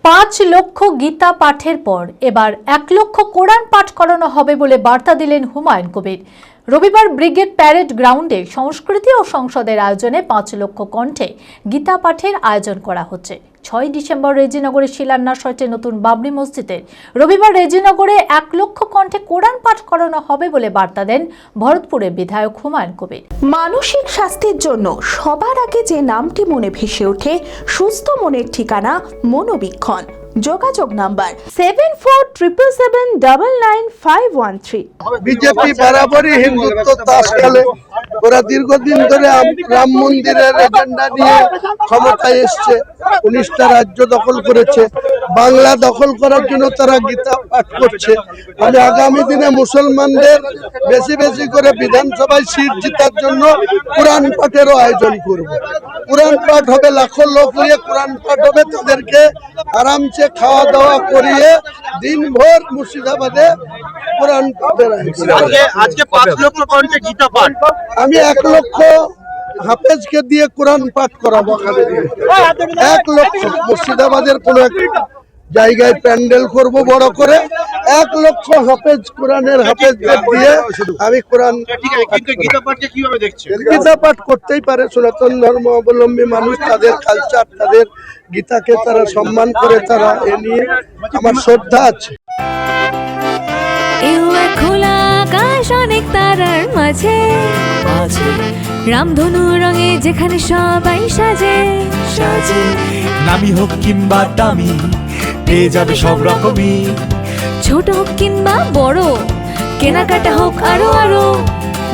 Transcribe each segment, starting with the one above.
5 লক্ষ গীতা পাঠের পর এবার 1 লক্ষ কোরআন পাঠ করানো হবে বলে বার্তা দিলেন হুমায়ুন কবির। রবিবার ব্রিগেড প্যারেড গ্রাউন্ডে সংস্কৃতি ও সংসদের আয়োজনে 5 লক্ষ কণ্ঠে গীতা পাঠের আয়োজন করা হচ্ছে। 6 ডিসেম্বর রেজিনগরে শিলান্যাস হয়েছে নতুন বাবরি মসজিদের। রবিবার রেজিনগরে 1 লক্ষ কণ্ঠে কোরআন পাঠ করানো হবে বলে বার্তা দেন ভরতপুরের বিধায়ক হুমায়ুন কবির। মানসিক স্বাস্থ্যের জন্য সবার আগে যে নামটি মনে ভেসে ওঠে, সুস্থ মনের ঠিকানা মনোবীক্ষণ। যোগাযোগ নাম্বার 7477799513। বিজেপি বরাবরই হিন্দুত্ব তাস খেলে। ওরা দীর্ঘদিন ধরে রাম মন্দিরের এজেন্ডা নিয়ে ক্ষমতায় এসছে, 19টা রাজ্য দখল করেছে। বাংলা দখল করার জন্য তারা গীতা পাঠ করছে। আমি আগামী দিনে মুসলমানদের বেশি বেশি করে বিধানসভায় সিট জেতার জন্য কোরআন পাঠেরও আয়োজন করব। কোরআন পাঠ হবে, লাখো লোক নিয়ে কোরআন পাঠ হবে, তাদেরকে আরামসে খাওয়া দাওয়া করিয়ে দিনভর মুর্শিদাবাদে কোরআন পাঠের আয়োজন। আজকে 5 লক্ষ কণ্ঠে গীতা পাঠ। আমি 1 লক্ষ হাফেজকে দিয়ে কোরআন পাঠ করাবো। 1 লক্ষ মুর্শিদাবাদের কোন এক জায়গায় প্যান্ডেল করব বড় করে, 1 লক্ষ হাফেজ কোরআনের হাফেজদের দিয়ে আমি কোরআন। গীতা পাঠকে কিভাবে দেখছেন? গীতা পাঠ করতেই পারে, সনাতন ধর্ম অবলম্বী মানুষ, তাদের কালচার, তাদের গীতাকে তারা সম্মান করে, তারা এ নিয়ে আমার শ্রদ্ধা আছে। খোলা আকাশ অনেক তারার মাঝে রামধনু রঙে যেখানে সবাই সাজে সাজে, নামি হোক কিংবা দামি পেয়ে যাবে সব রকমই, ছোট হোক কিংবা বড় কেনাকাটা হোক আরো আরো,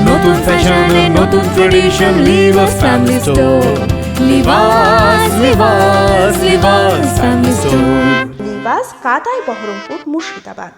নতুন ফ্যাশনে নতুন tradition, Libas family store, Libas Libas Libas family store. নিবাস কাটাই বহরমপুর মুর্শিদাবাদ।